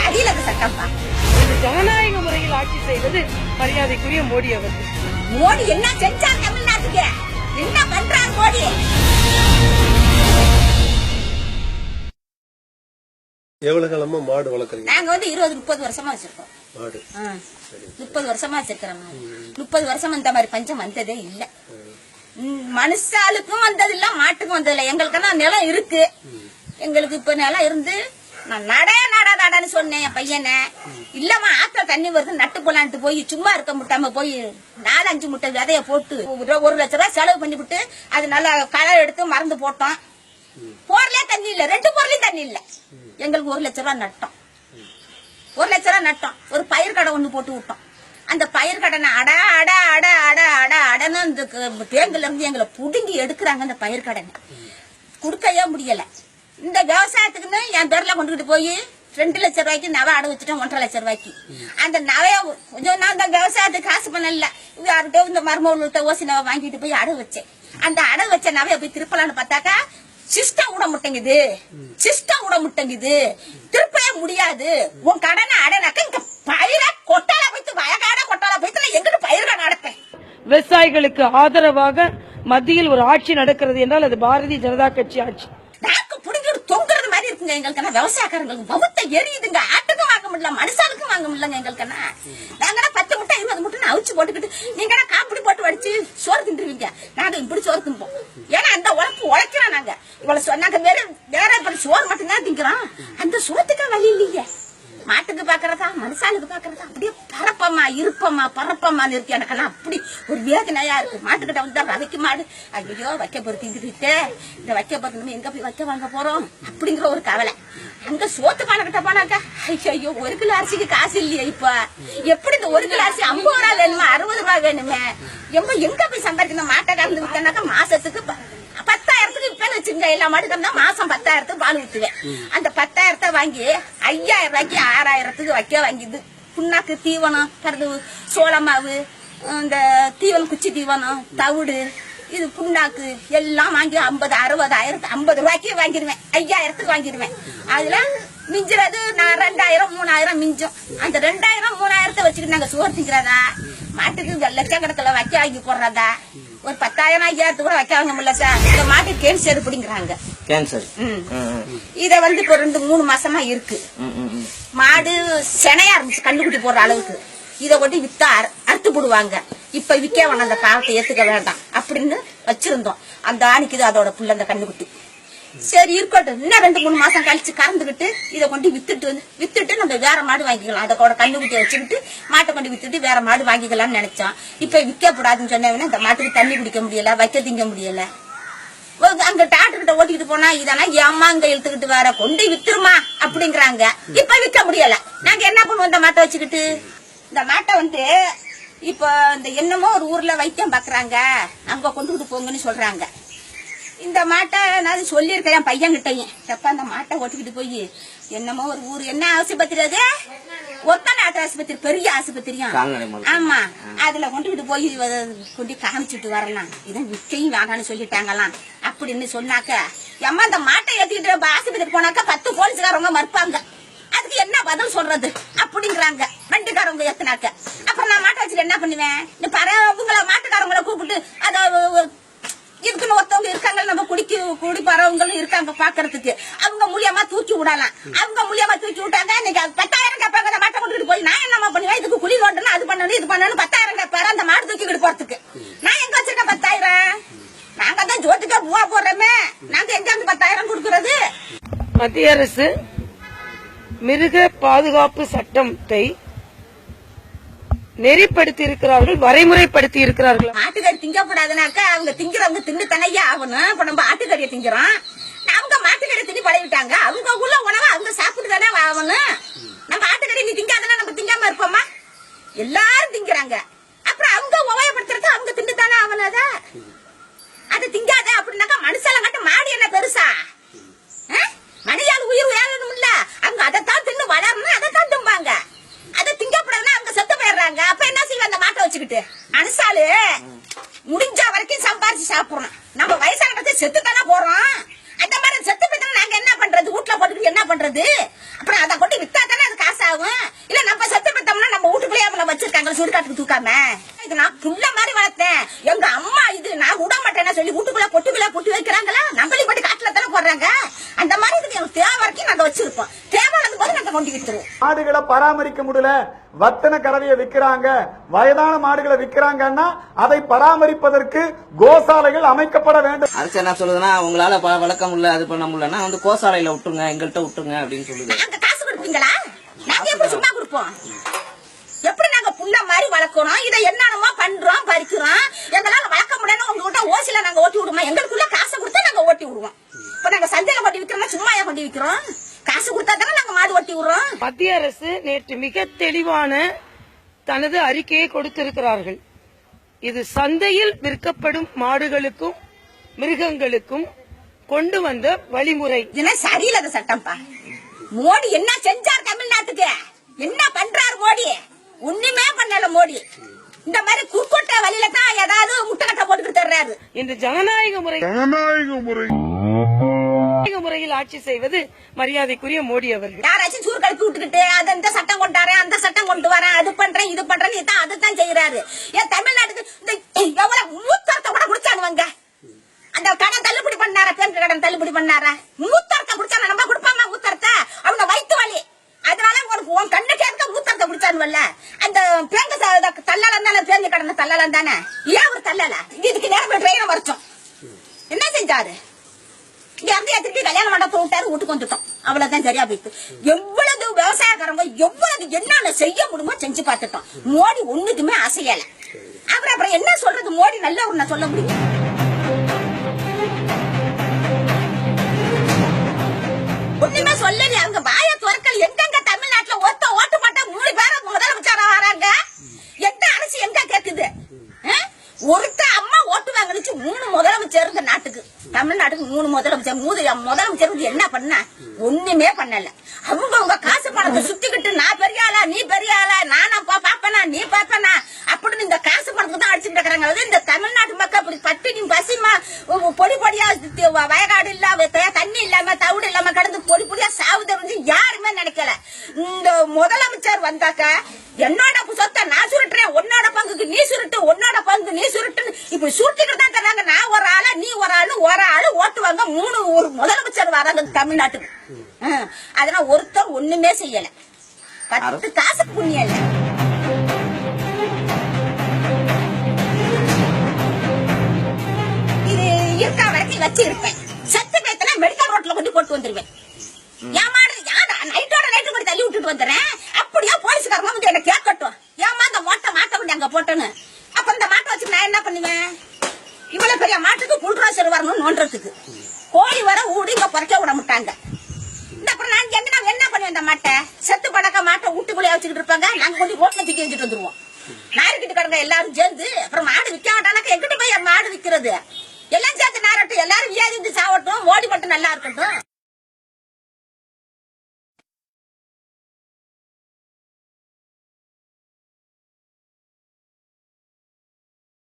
அடியில சட்டம்பா. ஜனநாயக முறையில் ஆட்சி செய்வது மரியாதைக்குரிய மோடி அவர்கள். மோடி என்ன செஞ்சார் தமிழ்நாட்டுக்கு? என்ன பண்றார் மோடி? எவ்வளவு காலமா மாடு வளர்க்குறீங்க? நாங்க 20-30 வருஷமா வச்சிருக்கோம் மாடு. 30 வருஷமா வச்சிருக்கிறோம். 30 வருஷம் இந்த மாதிரி பஞ்சம் வந்ததே இல்ல. மனுஷாளுக்கும் வந்தது இல்ல, மாட்டுக்கும் வந்தது இல்ல. எங்களுக்குன்னா நிலம் இருக்கு. எங்களுக்கு இப்ப நிலம் இருந்து நான் நடன்னு சொன்னேன் என் பையனை. இல்லம்மா ஆத்துல தண்ணி வருது நட்டு போலான்ட்டு போய் சும்மா இருக்க முட்டாம போய் 4-5 முட்டை விதைய போட்டு 1 லட்சம் ரூபாய் செலவு பண்ணிவிட்டு அது நல்லா களை எடுத்து மறந்து போட்டோம். போர்லயே தண்ணி இல்ல, 2 போர்லயும் தண்ணி இல்ல. எங்களுக்கு 1 லட்சம் ரூபாய் நட்டோம். 1 லட்சம் ரூபாய் நட்டோம். ஒரு பயிர் கடை ஒண்ணு போட்டு விட்டோம். அந்த பயிர் கடனை அடன்னு இந்த பேங்குல இருந்து எங்களை புடுங்கி எடுக்கிறாங்க. அந்த பயிர் கடனை குடுக்கவே முடியல. இந்த விவசாயத்துக்குன்னு என் பேர்ல கொண்டுகிட்டு போய் 2 லட்சம் ரூபாய்க்கு நகை அடை வச்சுட்டேன். 1.5 லட்சம் ரூபாய்க்கு அந்த நகைய கொஞ்சம் நான் அந்த விவசாயத்துக்கு காசு பண்ணல. யார்கிட்ட இந்த மருமகிட்ட ஓசி நகை வாங்கிட்டு போய் அடை வச்சேன். அந்த அடை வச்ச நகைய போய் திருப்பலான்னு பார்த்தாக்கா சிஸ்டம் விட முட்டங்குது. திருப்பவே முடியாது. உன் கடனை அடைனாக்க இங்க பயிர கொட்டால போயிட்டு வயக்காட கொட்டால போயிட்டு எங்கிட்ட பயிர்கள் நடப்பேன். விவசாயிகளுக்கு ஆதரவாக மத்தியில் ஒரு ஆட்சி நடக்கிறது என்றால் அது பாரதிய ஜனதா கட்சி ஆட்சி. நாக்கு புடிங்கி தொங்குறது மாதிரி இருக்குங்க. எங்களுக்கு விவசாயக்காரங்களுக்கு பகுத்த எரியுதுங்க. ஆட்டுக்கும் வாங்க முடியல, மனுஷாலுக்கும் வாங்க முடியலங்க. எங்களுக்கு நாங்க 10 முட்டை 20 முட்டை அவிச்சு போட்டுக்கிட்டு நீங்க காப்பிடி போட்டு வடிச்சு சோறு தின்றுவீங்க. நாங்க இப்படி சோறு தின்போம். ஏன்னா அந்த உழைப்பு உழைக்கிறோம். நாங்க இவ்வளவு சொன்னாங்க வேற சோறு மட்டும்தான் திங்கிறோம். அந்த சோத்துக்கு வழி இல்லையே. மாட்டுக்கு பாக்குறதா மனுஷாளுக்கு பாக்குறதா அப்படியே பரப்பமா இருக்கு. எனக்கெல்லாம் அப்படி ஒரு வேதனையா இருக்கு. மாட்டுக்கிட்ட வந்தா ரவைக்கு மாடு ஐயோ வைக்க போற திங்கிட்டு இந்த வைக்க போறது எங்க போய் வைக்க வாங்க போறோம் அப்படிங்கிற ஒரு கவலை. அங்க சோத்து பானைக்கிட்ட போனாக்கா ஐயோ 1 கிலோ அரிசிக்கு காசு இல்லையே. இப்ப எப்படி இந்த 1 கிலோ அரிசி 50 ரூபாய் வேணுமே, 60 ரூபாய் வேணுமே. எங்க போய் சம்பாதிக்கணும்? மாட்டை கலந்து விட்டனாக்கா மாசத்துக்கு 10,000க்கு விற்பேன்னு வச்சுங்க. எல்லா மாட்டுக்கு மாசம் 10,000க்கு பால் ஊத்துவேன். அந்த 10,000 வாங்கி 5,000 ரூபாய்க்கு 6,000க்கு வைக்க வாங்கிது. புண்ணாக்கு தீவனம் கருது, சோளமாவு, இந்த தீவனம் குச்சி தீவனம், தவிடு, இது புண்ணாக்கு எல்லாம் வாங்கி 50-60,000 50 ரூபாய்க்கு வாங்கிடுவேன். 5,000க்கு வாங்கிடுவேன். அதுல மிஞ்சுறது நான் 2,000-3,000 மிஞ்சும். அந்த 2,000-3,000 வச்சுக்கிட்டு நாங்க சோறு திங்கிறதா, மாட்டுக்கு லட்சக்கணக்கில் வைக்க வாங்கி போடுறதா, ஒரு 10,000-5,000 கூட வைக்க வாங்க முடியல சார். இந்த மாட்டு கேன்சர் அப்படிங்கிறாங்க. இத இப்ப 2-3 மாசமா இருக்கு. மாடு செனையா இருந்துச்சு கண்டுக்குட்டி போடுற அளவுக்கு. இத கொண்டு வித்தா அறுத்து போடுவாங்க. இப்ப விக்க வேணாம், அந்த காலத்தை ஏத்துக்க வேண்டாம் அப்படின்னு வச்சிருந்தோம். அந்த ஆணிக்குது அதோட புள்ள அந்த கண்டுக்குட்டி. சரி இருக்கட்டும், இன்னும் 2-3 மாசம் கழிச்சு கறந்துகிட்டு இதை கொண்டு வித்துட்டு நம்ம வேற மாடு வாங்கிக்கலாம். அதோட கண்ணுக்குட்டியை வச்சுக்கிட்டு மாட்டை கொண்டு வித்துட்டு வேற மாடு வாங்கிக்கலாம்னு நினைச்சோம். இப்ப விற்க கூடாதுன்னு சொன்னவன இந்த மாட்டுக்கு தண்ணி குடிக்க முடியல, வைக்க திங்க முடியல. அங்க டாக்டர் கிட்ட ஓட்டிக்கிட்டு போனா இதெல்லாம் ஏமா இங்க இழுத்துக்கிட்டு வேற கொண்டு வித்துருமா அப்படிங்கிறாங்க. இப்ப விற்க முடியல. நாங்க என்ன பண்ணுவோம்? இந்த மாட்டை வச்சுக்கிட்டு இந்த மாட்டை இப்ப இந்த என்னமோ ஒரு ஊர்ல வைத்தியம் பாக்குறாங்க, அங்க கொண்டுகிட்டு போங்கன்னு சொல்றாங்க. இந்த மாட்டை நான் சொல்லியிருக்கேன் என் பையன்கிட்டையும். எப்ப அந்த மாட்டை ஓட்டிக்கிட்டு போய் என்னமோ ஒரு ஊர் என்ன ஆஸ்பத்திரி, அது ஒத்தனை ஆட்டு ஆஸ்பத்திரி, பெரிய ஆஸ்பத்திரியும். ஆமா, அதுல கொண்டுகிட்டு போய் கொண்டு காமிச்சுட்டு வரலாம். இதான் விற்கையும் வேணான்னு சொல்லிட்டாங்களாம் அப்படின்னு சொன்னாக்க, அம்மா இந்த மாட்டை ஏத்திக்கிட்டு ஆஸ்பத்திரி போனாக்கா 10 போலீஸ்காரவங்க மறுப்பாங்க. அதுக்கு என்ன பதில் சொல்றது அப்படிங்கிறாங்க வண்டிக்காரவங்க ஏத்தினாக்க. அப்புறம் நான் மாட்டை வச்சுட்டு என்ன பண்ணுவேன்? பறவங்களை மாட்டுக்காரவங்களை கூப்பிட்டு அதை இதுக்குன்னு ஒருத்தவங்க இருக்காங்க, நம்ம குடி பறவங்களும் இருக்காங்க பாக்குறதுக்கு. அவங்க மூலியமா தூக்கி விடலாம். அவங்க மூலியமா தூக்கி விட்டாங்க. இன்னைக்கு 10,000 கேட்பாங்க. அந்த மாட்டை கொண்டுட்டு போய் நான் என்னமா பண்ணுவேன்? இதுக்கு குழி ஓட்டணும், அது பண்ணணும், இது பண்ணணும். 10,000 கேட்பாரு அந்த மாடு தூக்கிட்டு போறதுக்கு. நான் எங்க வச்சிருக்கேன் 10,000? நாங்க தான் ஜோத்துக்கா பூவா போடுறோமே, நாங்க எங்க அந்த 10,000 கொடுக்கறது? மத்திய அரசு மிருக பாதுகாப்பு சட்டத்தை நெறிப்படுத்தி இருக்கிறார்கள், வரைமுறைப்படுத்தி இருக்கிறார்கள். ஆட்டுக்கறி திங்கப்படாதுனாக்கா அவங்க திங்கிறவங்க தின்னு தனையா ஆகணும். இப்ப நம்ம ஆட்டுக்கறியை திங்கிறோம், அவங்க மாட்டுக்கறி திணி பழகிட்டாங்க. அவங்க உள்ள உணவை அவங்க சாப்பிட்டு தானே ஆகணும். நம்ம ஆட்டுக்கறி நீ திங்காதனா நம்ம திங்காம இருப்போமா? எல்லாரும் திங்கிறாங்க. அப்புறம் அவங்க உபயோகப்படுத்துறது அவங்க தின்னு தானே ஆகணும். அது திங்காத அப்படின்னாக்கா மனுஷாலங்கட்ட மாடு என்ன பெருசா? மனிதால் உயிர் வேணும் இல்ல, அவங்க அதைத்தான் தின்னு வளரணும், அதைத்தான் திம்பாங்க. அதை திங்கப்படாதுன்னா அவங்க செத்து போயிடுறாங்க. அப்ப என்ன செய்வாங்க? அந்த மாட்டை வச்சுக்கிட்டு மனுஷாலு முடிஞ்ச வரைக்கும் சம்பாரிச்சு சாப்பிடணும். நம்ம வயசான செத்து தானே போறோம். அந்த மாதிரி செத்து போயிட்டா நாங்க என்ன பண்றது? வீட்டுல போட்டுக்கிட்டு என்ன பண்றது? அப்புறம் அதை கொண்டு வித்தா தானே அது காசு நம்மள வச்சிருக்காங்க சுடுகாட்டுக்கு தூக்காம. இது நான் புள்ள மாதிரி வளர்த்தேன். எங்க அம்மா இது நான் விட மாட்டேன்னு சொல்லி வீட்டுக்குள்ள பொட்டி வைக்கிறாங்களா? நம்மளி படி காட்டுல தானே போடுறாங்க. அந்த மாதிரி இதுக்கு எனக்கு தேவை வரைக்கும் நாங்க வச்சிருப்போம். தேவையானது போது நாங்க கொண்டு விட்டுருவோம். மாடுகளை பராமரிக்க முடியல, வத்தன கறவையை விற்கிறாங்க, வயதான மாடுகளை விற்கிறாங்கன்னா அதை பராமரிப்பதற்கு கோசாலைகள் அமைக்கப்பட வேண்டும். அரசு என்ன சொல்லுதுன்னா, உங்களால வளர்க்க முடியல, அது பண்ண முடியலன்னா வந்து கோசாலையில விட்டுருங்க, எங்கள்கிட்ட விட்டுருங்க அப்படின்னு சொல்லுது. நாங்க காசு கொடுப்பீங்களா? நாங்க எப்படி சும்மா கொடுப்போம்? எப்படி நாங்க புள்ள மாதிரி வளர்க்கணும்? இதை என்னென்னமோ பண்றோம், பறிக்கிறோம். எங்களால வளர்க்க முடியல, உங்ககிட்ட ஓசில நாங்க ஓட்டி விடுவோம். எங்களுக்குள்ள காசு கொடுத்தா நாங்க ஓட்டி விடுவோம். இப்ப நாங்க சந்தையில கொண்டு விக்கிறோம், சும்மாயா கொண்டு விக்கிறோம்? காசு கொடுத்தா தானே நாங்க மாடு ஓட்டி விடுறோம். மத்திய அரசு நேற்று மிக தெளிவான தனது அறிக்கையை கொடுத்திருக்கிறார்கள். இது சந்தையில் விற்கப்படும் மாடுகளுக்கும் மிருகங்களுக்கும் கொண்டு வந்த வழிமுறை. இதெல்லாம் சரியில்லாத சட்டம்ப்பா. மோடி என்ன செஞ்சார் தமிழ்நாட்டுக்கு? என்ன பண்றாரு மோடி? ஒண்ணுமே பண்ணல மோடி. இந்த மாதிரி குறுக்கோட்ட வழியில தான் ஏதாவது முட்டைக்கட்டை போட்டுக்கிட்டு தர்றாரு. இந்த ஜனநாயக முறையில் ஆட்சி செய்வது மரியாதைக்குரிய மோடி அவர்கள். யாராச்சும் சூறு கலப்பி விட்டுக்கிட்டு அது இந்த சட்டம் கொண்டாரு, அந்த சட்டம் கொண்டு வரேன், அது பண்றேன், இது பண்றேன்னு அதுதான் செய்யறாரு. ஏன் தமிழ்நாட்டுக்கு இந்த எவ்வளவு மூத்தரத்தை கூட குடிச்சானுவங்க. அந்த கடன் தள்ளுபடி பண்ணாரா? பேங்க் கடன் தள்ளுபடி பண்ணாரா? மூத்தரத்தை குடிச்சா நம்ம கொடுப்பாமா? மூத்தரத்தை அவங்க வயிற்று வலி, அதனால உன் கண்ணு கேட்க மூத்தரத்தை குடிச்சானுவல்ல. அந்த பேங்க் தள்ளலாம் தானே, பேங்க் கடனை தள்ளலாம் தானே. ஏன் ஒரு தள்ளல? இதுக்கு நேரம் ட்ரெயினை வரைச்சோம். என்ன செஞ்சாரு? இங்க இருந்து திருப்பி கல்யாணம் மண்டபத்தை விட்டாரு, வீட்டுக்கு வந்துட்டோம். அவ்வளவுதான், சரியா போயிட்டு. எவ்வளவு விவசாயக்காரங்க எவ்வளவு என்னென்ன செய்ய முடியுமோ செஞ்சு பார்த்துட்டோம். மோடி ஒண்ணுக்குமே அசையல. அப்புறம் என்ன சொல்றது? மோடி நல்ல ஒரு சொல்ல முடியும்? ஒண்ணுமே சொல்லல. அவங்க வாய துறக்கல். எங்கெங்க தமிழ்நாட்டுல ஓட்டு மாட்டா 3 பேரை முதலமைச்சர் வராங்க. எந்த அரசு எங்க கேக்குது? ஒருத்த அம்மா ஓட்டு வாங்கிச்சு 3 முதலமைச்சர் இந்த நாட்டுக்கு, தமிழ்நாட்டுக்கு 3 முதலமைச்சர். முதலமைச்சர் என்ன பண்ண? ஒண்ணுமே பண்ணல. அவங்க காசு பணத்தை சுத்திக்கிட்டு நான் பெரிய ஆளா, நீ பெரிய ஆளா, நானா பாப்பனா, நீ பாப்பனா அப்படின்னு இந்த காசு பணத்துக்கு தான் அடிச்சுட்டு இருக்கிறாங்க. இந்த தமிழ்நாட்டு மக்கள் அப்படி பட்டினி பசிமா பொடி பொடியா வயக்காடு இல்லாம, தண்ணி இல்லாம, தவிடு இல்லாம கடந்து பொடி பொடியா சாவுது யாருமே நினைக்கல. இந்த முதலமைச்சர் வந்தாக்க என்னோட சொத்தை நான் சுருட்டுறேன், உன்னோட பங்குக்கு நீ சுருட்டு, உன்னோட பங்கு நீ சுருட்டுன்னு இப்படி சுருட்டிக்கிட்டு தான் தர்றாங்க. நான் ஒரு ஆளா, நீ ஒரு ஆளு ஓட்டுவாங்க. 3 ஒரு முதலமைச்சர் வராங்க தமிழ்நாட்டுக்கு. அதனால ஒருத்தர் ஒண்ணுமே செய்யல. 10 காசு புண்ணியம் இல்ல. இது இருக்கா வரைக்கும் வச்சு இருப்பேன். சத்து பேத்துல மெடிக்கல் ரோட்ல கொண்டு போட்டு வந்துருவேன். என் மாடு நைட்டோட நைட்டு கொண்டு தள்ளி விட்டுட்டு வந்துடுறேன். அப்படியே போலீஸ்காரங்க வந்து என்ன கேட்கட்டும், ஏமா இந்த மாட்டை கொண்டு அங்க போட்டோன்னு. அப்ப இந்த மாட்டை வச்சு நான் என்ன பண்ணுவேன்? இவ்வளவு பெரிய மாட்டுக்கு புல்ராசர் வரணும் நோன்றதுக்கு. கோழி வர ஊடி இங்க குறைக்க விட மாட்டாங்க. அப்புறம் நான் என்ன பண்ணுவேன்? இந்த மாட்டை செத்து படக்க மாட்டை வீட்டுக்குள்ளே வச்சுக்கிட்டு இருப்பாங்க. நாங்க கொண்டு ரோட்ல தூக்கி வச்சுட்டு வந்துருவோம். நாரிக்கிட்டு கிடங்க எல்லாரும் சேர்ந்து. அப்புறம் மாடு விற்க மாட்டானாக்க எங்கிட்ட போய் மாடு விற்கிறது? எல்லாம் சேர்த்து நாரட்டும், எல்லாரும் வியாதி சாவட்டும், ஓடி மட்டும் நல்லா இருக்கட்டும்.